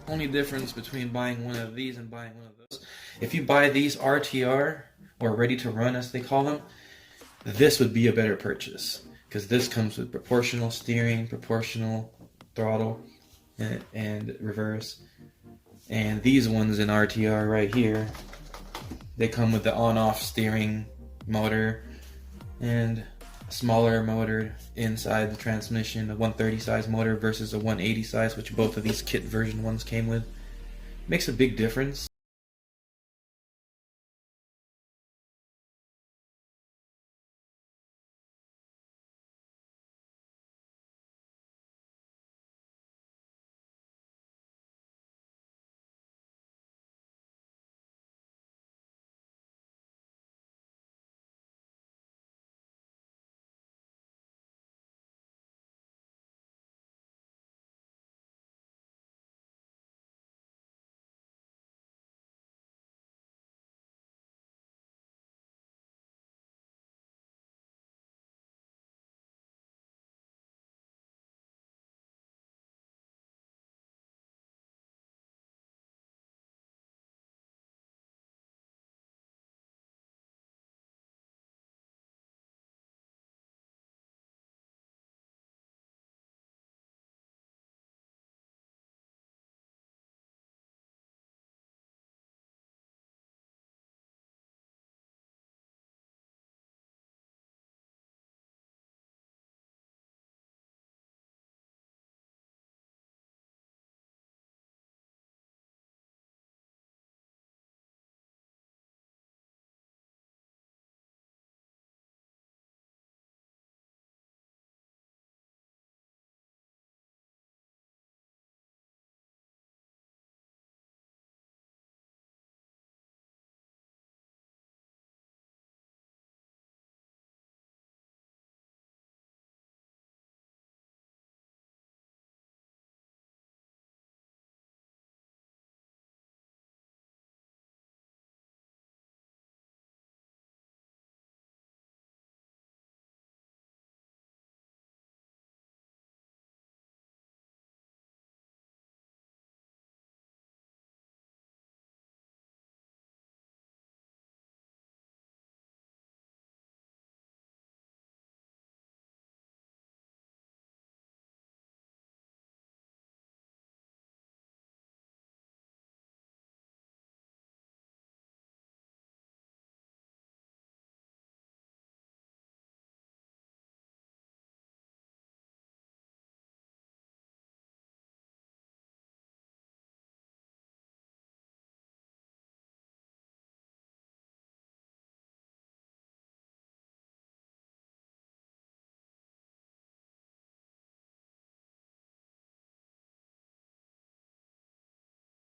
Only difference between buying one of these and buying one of those, if you buy these RTR, or ready to run as they call them, this would be a better purchase, because this comes with proportional steering, proportional throttle, and reverse. And these ones in RTR right here, they come with the on-off steering motor and a smaller motor inside the transmission, a 130 size motor versus a 180 size, which both of these kit version ones came with. Makes a big difference.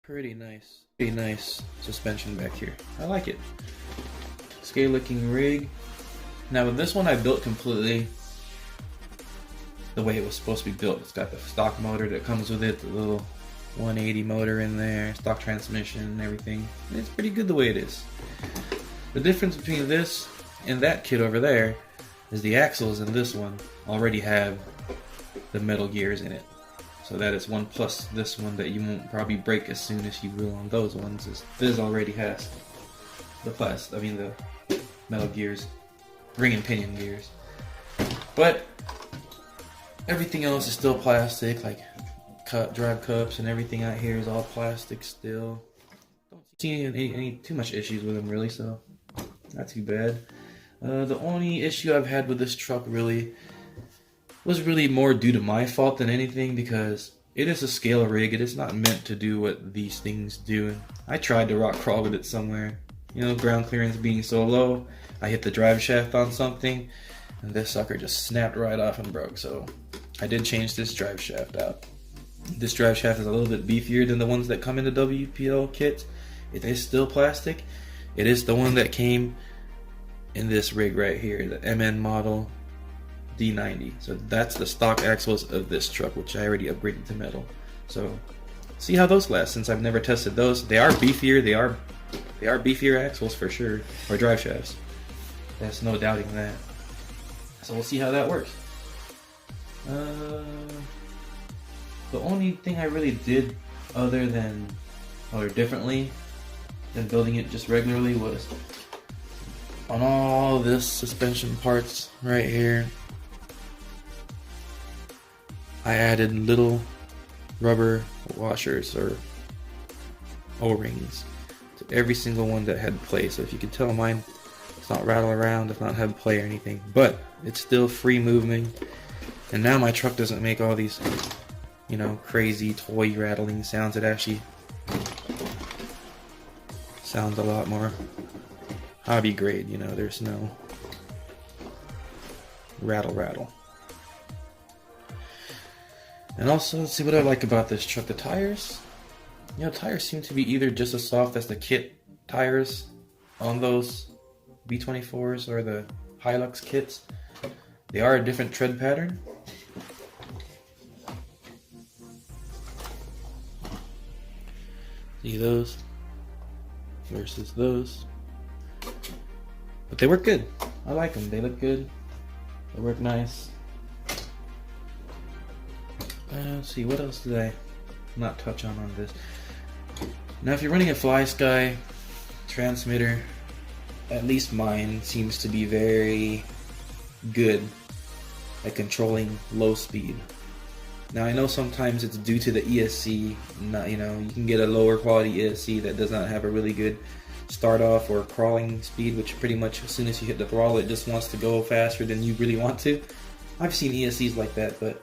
Pretty nice suspension back here. I like it. Scale looking rig. Now with this one I built completely the way it was supposed to be built. It's got the stock motor that comes with it, the little 180 motor in there, stock transmission and everything. And it's pretty good the way it is. The difference between this and that kit over there is the axles in this one already have the metal gears in it. So that is one plus this one that you won't probably break as soon as you will on those ones. Is this already has the metal gears, ring and pinion gears. But everything else is still plastic, like drive cups and everything out here is all plastic still. Don't see any too much issues with them really, so not too bad. The only issue I've had with this truck was really more due to my fault than anything, because it is a scale rig. It is not meant to do what these things do. I tried to rock crawl with it somewhere. You know, ground clearance being so low, I hit the drive shaft on something, and this sucker just snapped right off and broke. So I did change this drive shaft out. This drive shaft is a little bit beefier than the ones that come in the WPL kit. It is still plastic. It is the one that came in this rig right here, the MN model D90. So that's the stock axles of this truck, which I already upgraded to metal. So see how those last, since I've never tested those. They are beefier. They are beefier axles for sure, or drive shafts. There's no doubting that. So we'll see how that works. The only thing I really did other than, or differently than building it just regularly, was on all this suspension parts right here, I added little rubber washers or O-rings to every single one that had play. So if you can tell, mine does not rattle around, does not have play or anything, but it's still free moving. And now my truck doesn't make all these, you know, crazy toy rattling sounds. It actually sounds a lot more hobby grade, you know, there's no rattle. And also, let's see what I like about this truck. The tires, you know, tires seem to be either just as soft as the kit tires on those B24s or the Hilux kits. They are a different tread pattern. See those versus those. But they work good. I like them. They look good. They work nice. Let's see, what else did I not touch on this? Now, if you're running a Fly Sky transmitter, at least mine seems to be very good at controlling low speed. Now, I know sometimes it's due to the ESC. Not, you know, you can get a lower quality ESC that does not have a really good start off or crawling speed, which pretty much as soon as you hit the throttle, it just wants to go faster than you really want to. I've seen ESCs like that, but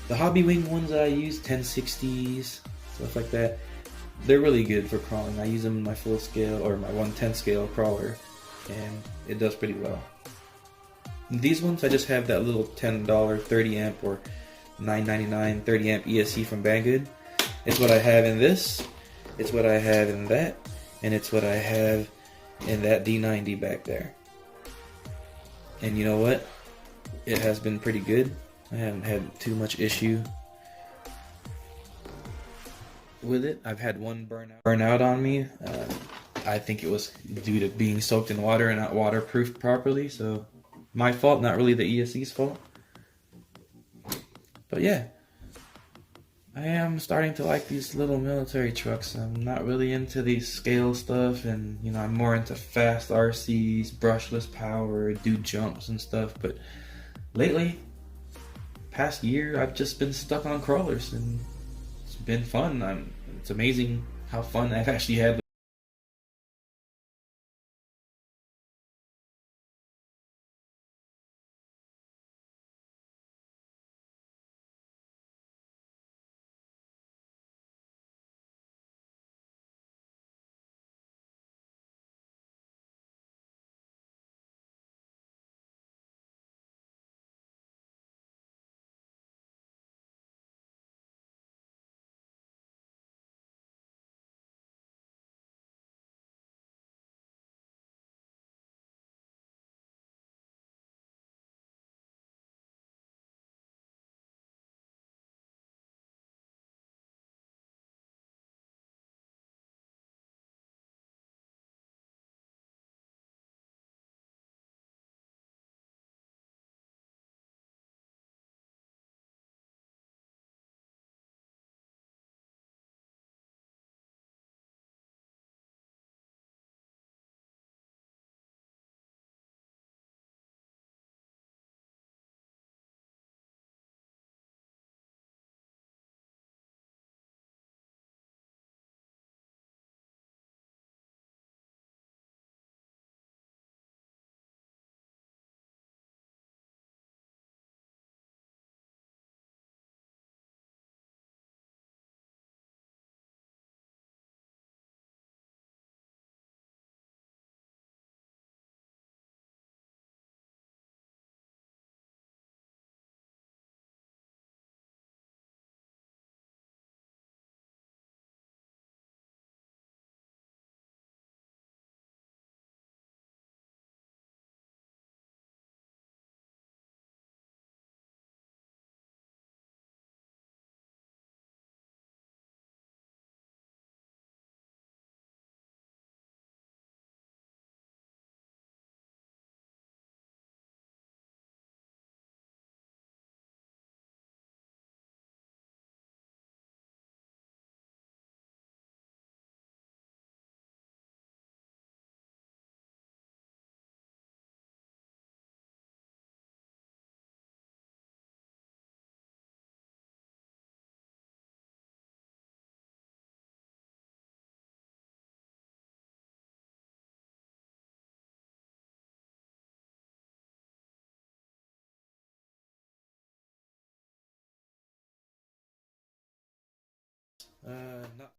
the Hobby Wing ones that I use, 1060s, stuff like that, they're really good for crawling. I use them in my full scale or my 1/10 scale crawler, and it does pretty well. These ones, I just have that little $10 30 amp or $9.99 30 amp ESC from Banggood. It's what I have in this, it's what I have in that, and it's what I have in that D90 back there. And you know what? It has been pretty good. I haven't had too much issue with it. I've had one burnout on me. I think it was due to being soaked in water and not waterproofed properly, so my fault, not really the ESC's fault. But yeah, I am starting to like these little military trucks. I'm not really into the scale stuff, and you know, I'm more into fast RCs, brushless power, do jumps and stuff. But lately, past year, I've just been stuck on crawlers, and it's been fun. It's amazing how fun I've actually had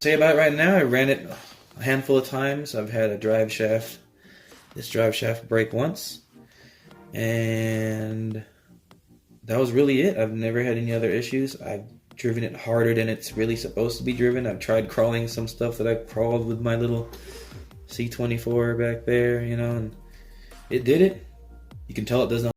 Say about it right now, I ran it a handful of times. I've had this drive shaft break once, and that was really it. I've never had any other issues. I've driven it harder than it's really supposed to be driven. I've tried crawling some stuff that I crawled with my little C24 back there, you know, and it did it. You can tell it doesn't